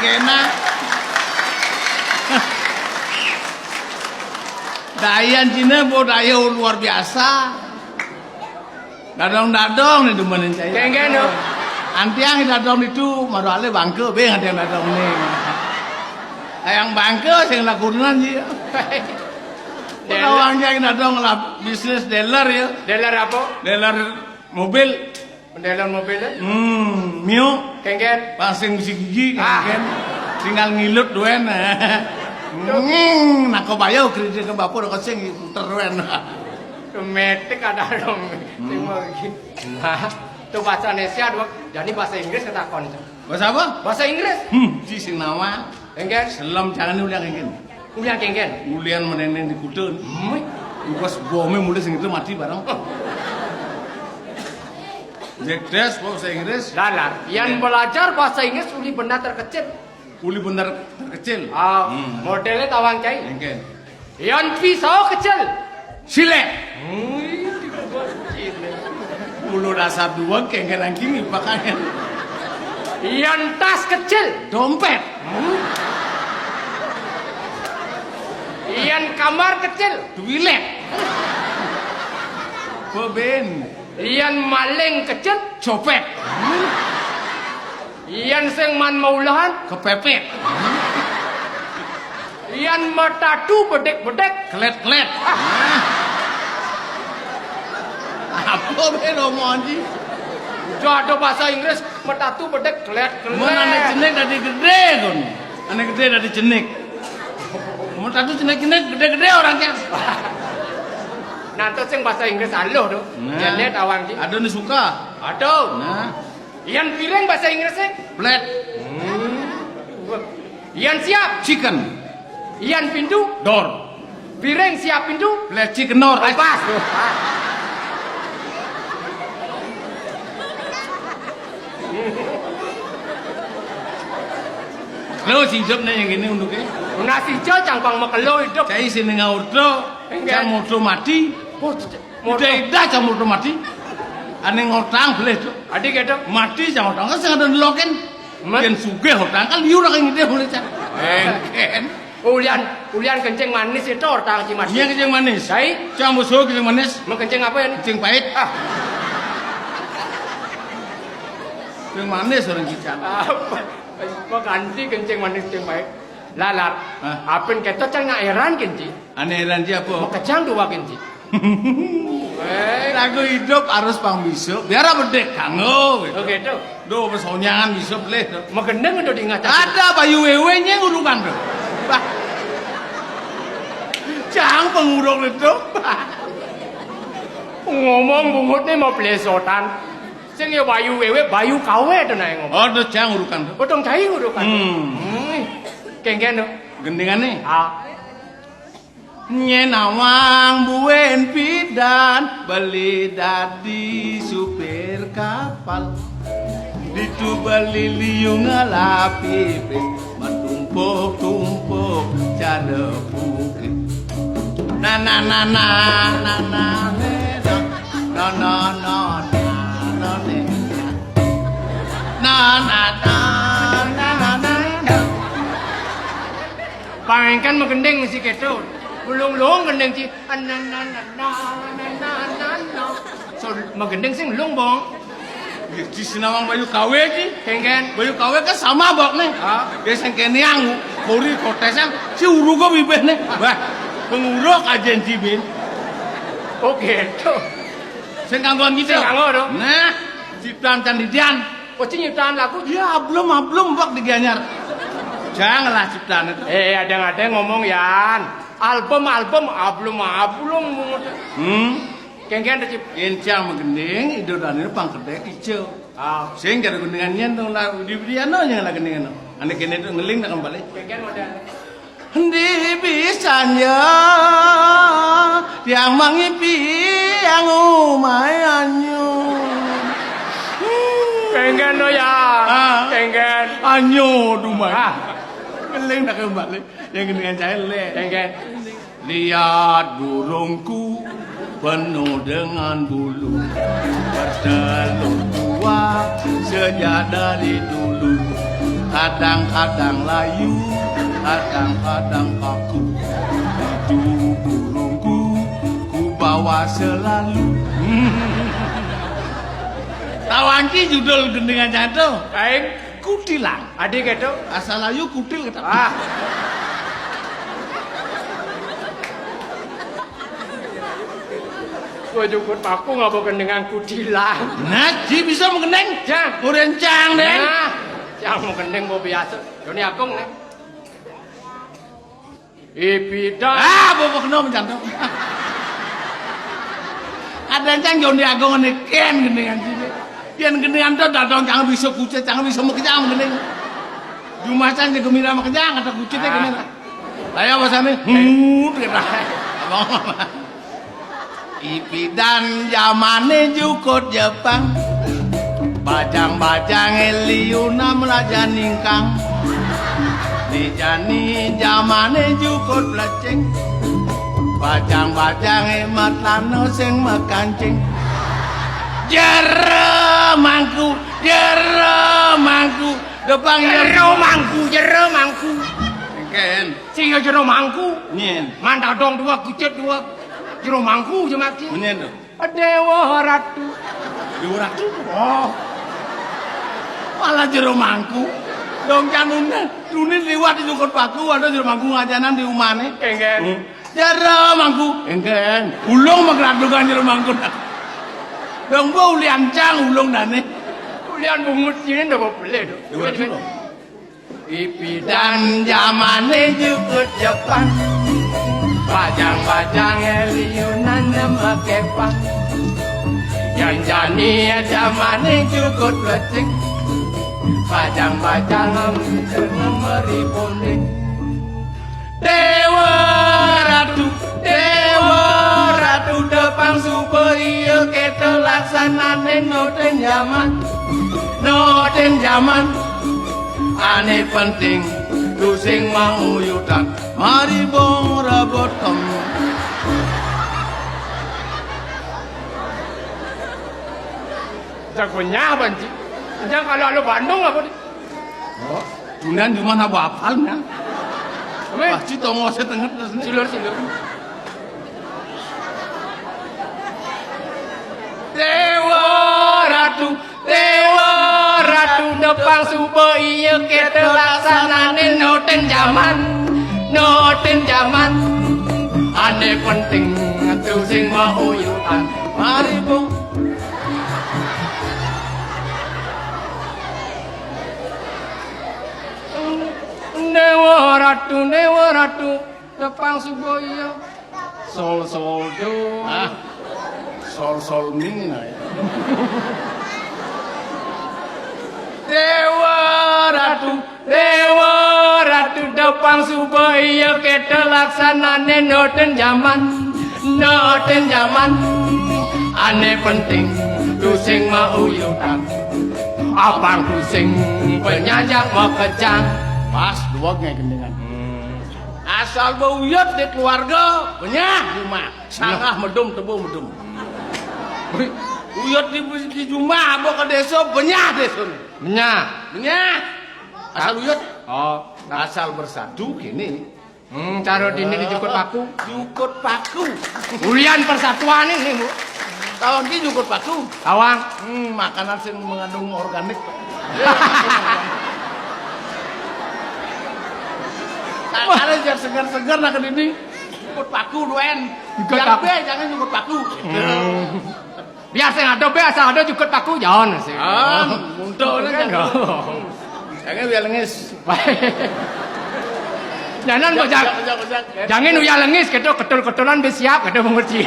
kena. Dayan Cina budaya luar biasa. Dadong-dadong nih demenin saya. Kengken no. Antiang dadong itu maru ale bangke be antiang dadong nih. Yang bangke sing lakunan sih. Kawan yang dadong lah bisnis dealer ya. Dealer apa? Dealer mobil. Dealer mobil. Mio. Kengken. Pasing bisi gigi kengken. Tinggal ngilut duen. Nak bayo kredit ke bapak udah kesing puter duen. Metik ada dong. Tengok lagi. Nah, itu bahasa Indonesia dua. Jadi bahasa Inggris kita kon itu. Bahasa apa? Bahasa Inggris. Si sing nama. Kengken. Selam jangan ulian kengken. Ulian kengken. Ulian meneng di kudun. Bos bome mulai sing itu mati barang. Jekdes bahasa Inggris. Lalar. Yang belajar bahasa Inggris uli benda terkecil. Uli bener kecil. Modelnya tawang cai. Kengken. Yang pisau kecil. Silek. Ulu dasar dua kengken angking pakaian. Yang tas kecil. Dompet. Yang kamar kecil. Toilet. Beben. Yang maling kecil. Copet. Yang sing man maulahan. Kepepet. Yang matatu bedek-bedek. Klet-klet. Apa be omongan sih? Ada bahasa Inggris matatu bedek klet-klet. Mana anak jenek dari gede kon. Anak gede dari jenek. Matatu jenek-jenek gede-gede orangnya. Nanti sing bahasa Inggris aloh tuh. Jenet awang sih. Ada nih suka. Aduh. Nah. Yang piring bahasa Inggrisnya. Plate. Yang siap. Chicken. Yang pintu. Door. Piring siap pintu. Plate chicken door. Pas. Lo si hidup nih yang ini untuknya. Nasi hijau cangkang makelo hidup. Saya sini ngaudo. Jam motor mati. Udah jam motor mati. Ane ngotang boleh tuh. Adik gitu. Mati jam ngotang kan sengaja ngelokin. Yang suge ngotang kan liur kayak gitu boleh cak. Ulian kencing manis itu orang cimas. Iya kencing manis. Saya jam musuh kencing manis. Mau kencing apa ya? Kencing pahit. Kencing manis orang cicak. Mau ganti kencing manis kencing pahit. Lalat. Apin kita cang heran kencing. Aneh heran siapa? Mau kecang dua kencing. Lagu hidup harus pang bisuk. Biar bedek kanggo. Oh gitu. Do pesonyangan bisuk leh. Mau gendeng udah diingat. Ada bayu wewe-nya ngurukan tuh. Jangan pengurung itu. Ngomong bungut nih mau plesotan. Sing ya bayu wewe bayu kawe tuh naik ngomong. Oh, tuh jangan urukan tuh. Potong cai urukan. Kengken tuh. Gendingan nih. Nyenawang buen pidan beli dadi supir kapal. Ditu beli liung ngalapi matumpuk-tumpuk cara bukit. Na na na na na na na na na na na na na na. Pangkan magendeng si keto. Ulung-lung gendeng si so magendeng sing lung bong. Di sinawang bayu kawe ki. Kengken. Bayu kawe kan sama bok nih. Dia sing kene ang kori kotesang si urugo bibeh nih. Wah, penguruk ajen bin. Oh gitu. Sing kanggoan gitu. Sing kanggo do. Nah, ciptaan candidian. Oh nyiptaan lagu. Ya, belum bok digianyar. Janganlah ciptaan itu. Ada ngomong yan. Album belum. Kengken tuh cip. Encang menggending, idoran itu pangkedek hijau. Sing kira gendingannya tuh lah di piano nya lah gendingan. Ane kene tuh ngeling nak kembali. Kengken model. Di bisanya yang mangipi yang umay anyu. Kengken tuh ya. Kengken. Anyu dumay. Ngeling nak kembali. Yang gendingan saya le. Kengken. Lihat burungku penuh dengan bulu bertelur dua sejak dari dulu kadang-kadang layu, kadang-kadang kaku. Itu burungku, ku bawa selalu. Tawanki judul gendingan jantung. Kain Kutilang. adik itu. Asal layu kutil kata. Ah. Gua jukut paku nggak bukan dengan kudilang. Nah, ji bisa mengeneng. Jang. Murencang deh. Nah, yang mau gendeng gua biasa. Doni akung nih. Ipidang. Ah, bapak kena mencantum. Kadang-kadang Joni Agung ini ken gendingan sini. Yang gendingan itu datang jangan bisa kucet, jangan bisa mekejang gending. Jumasan jago mira mekejang kata kucetnya gini. Saya bahasanya kata. Abang Ipidan zamane jukut Jepang. Bajang-bajang eliuna melajaningkang. Dijani zamane jukut lecing. Bajang-bajang emat lano sing mekancing. Jeremangku, depan Jero mangku. Ken, Sing jero mangku. nyen, Mantap dong dua kucet dua. Jero mangku jemaki. nyen tuh. Dewa ratu. Diurak tuh. Oh, malah jero mangku. Dong canunnya, dunin liwat di jukut paku, ada jero mangku ngajanan di umane. Kengen. Jero mangku, engken. Ulung magradukan jero mangku. Dong gua ulian cang ulung dane. Ulian bungut sini ndak boleh dong. Diurak tuh. Ipidan Zamane jukut Jepang. bajang-bajang eliunan make pang. Yang jani zamane jukut lecing. Bajang-bajang meri poning. Dewa Ratu depan supaya kita laksanane noten zaman ane penting lu sing mau yutan mari bong rebut kamu Jagonya apa sih? Jangan kalau lu Bandung apa di? oh dunan cuma apa apalnya Wah, wah cito ngose tengah silur. Dewa Ratu depan supaya kita laksanane noten zaman ane penting tuh sing mau yutan mari bong Dewa Ratu depan supaya sol do ah sol ming ya Dewa Ratu depan supaya kita laksanane noten zaman ane penting tu sing mau yutan abang tu sing penyajak mau kejang pas dua gendingan asal beuyot di keluarga benyah rumah sangah medum tebu medum uyot di rumah abo ke desa benyah desa benyah asal uyot oh asal bersatu gini cara dini dijukut paku jukut paku ulian persatuan ini bu tahun ini jukut paku tawang makanan yang mengandung organik ada jar segar-segar nak ini jukut paku duen jangan jukut paku biar saya ada biasa ada jukut paku jangan sih untuk kan jangan biar lengis jangan jangan uya lengis ketul-ketulan siap ketul mengerti